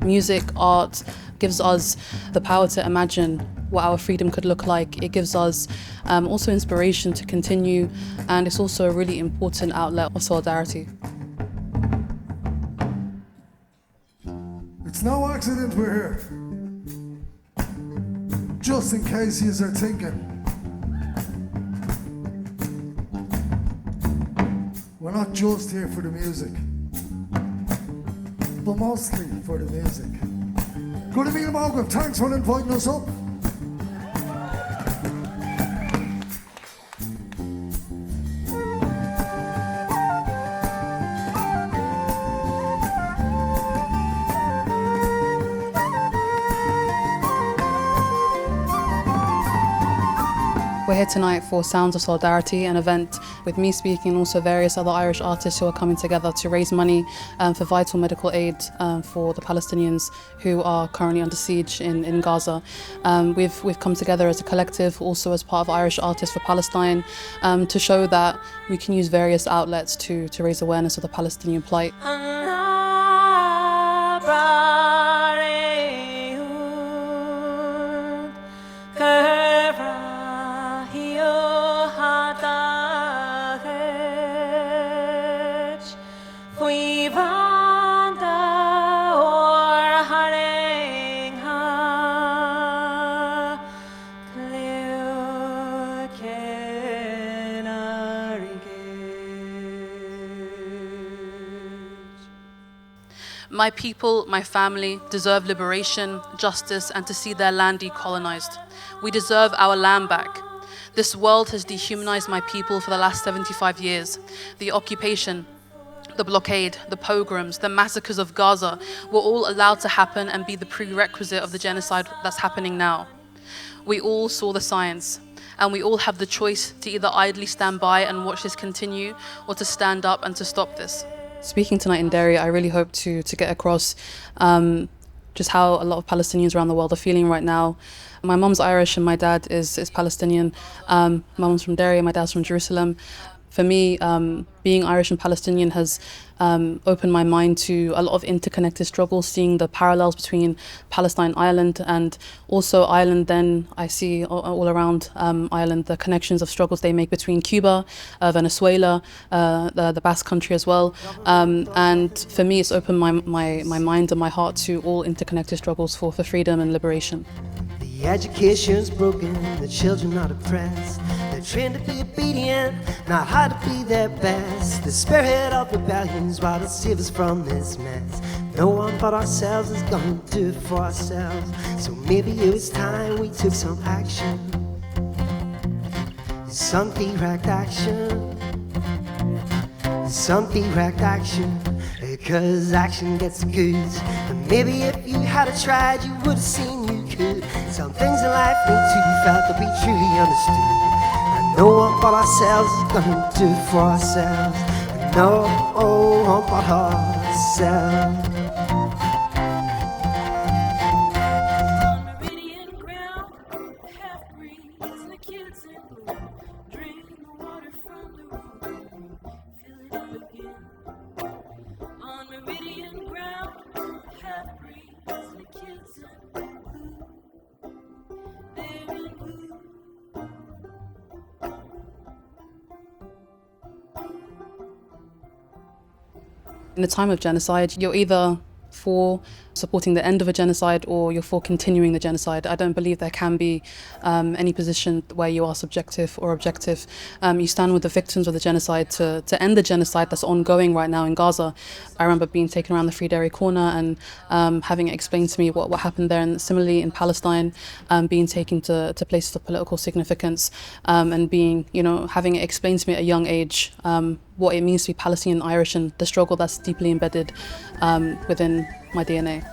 Music, art gives us the power to imagine what our freedom could look like. It gives us also inspiration to continue, and it's also a really important outlet of solidarity. It's no accident we're here. Just in case you are thinking. We're not just here for the music, but mostly for the music. Koutteneih, IMBOLC, thanks for inviting us up. We're here tonight for Sounds of Solidarity, an event with me speaking and also various other Irish artists who are coming together to raise money for vital medical aid for the Palestinians who are currently under siege in Gaza. We've come together as a collective, also as part of Irish Artists for Palestine, to show that we can use various outlets to raise awareness of the Palestinian plight. My people, my family, deserve liberation, justice, and to see their land decolonized. We deserve our land back. This world has dehumanized my people for the last 75 years. The occupation, the blockade, the pogroms, the massacres of Gaza were all allowed to happen and be the prerequisite of the genocide that's happening now. We all saw the signs, and we all have the choice to either idly stand by and watch this continue, or to stand up and to stop this. Speaking tonight in Derry, I really hope to get across just how a lot of Palestinians around the world are feeling right now. My mum's Irish and my dad is Palestinian. My mum's from Derry and my dad's from Jerusalem. For me, being Irish and Palestinian has opened my mind to a lot of interconnected struggles, seeing the parallels between Palestine, Ireland, and also Ireland. Then I see all around Ireland the connections of struggles they make between Cuba, Venezuela, the Basque Country as well. And for me, it's opened my mind and my heart to all interconnected struggles for freedom and liberation. The education's broken, the children are depressed. They're trained to be obedient, not hard to be their best. The spirit of rebellion's what will save us from this mess. No one but ourselves is gonna do it for ourselves. So maybe it was time we took some action. Some direct action. Some direct action. Because action gets good. And maybe if you had tried, you would have seen you could. Some things in life need to be felt to be truly understood. And no one but ourselves is gonna do it for ourselves. And no one but ourselves. In a time of genocide, you're either for supporting the end of a genocide or you're for continuing the genocide. I don't believe there can be any position where you are subjective or objective. You stand with the victims of the genocide to end the genocide that's ongoing right now in Gaza. I remember being taken around the Free Dairy Corner and having it explained to me what happened there, and similarly in Palestine, being taken to places of political significance, and being, having it explained to me at a young age what it means to be Palestinian Irish and the struggle that's deeply embedded within my DNA.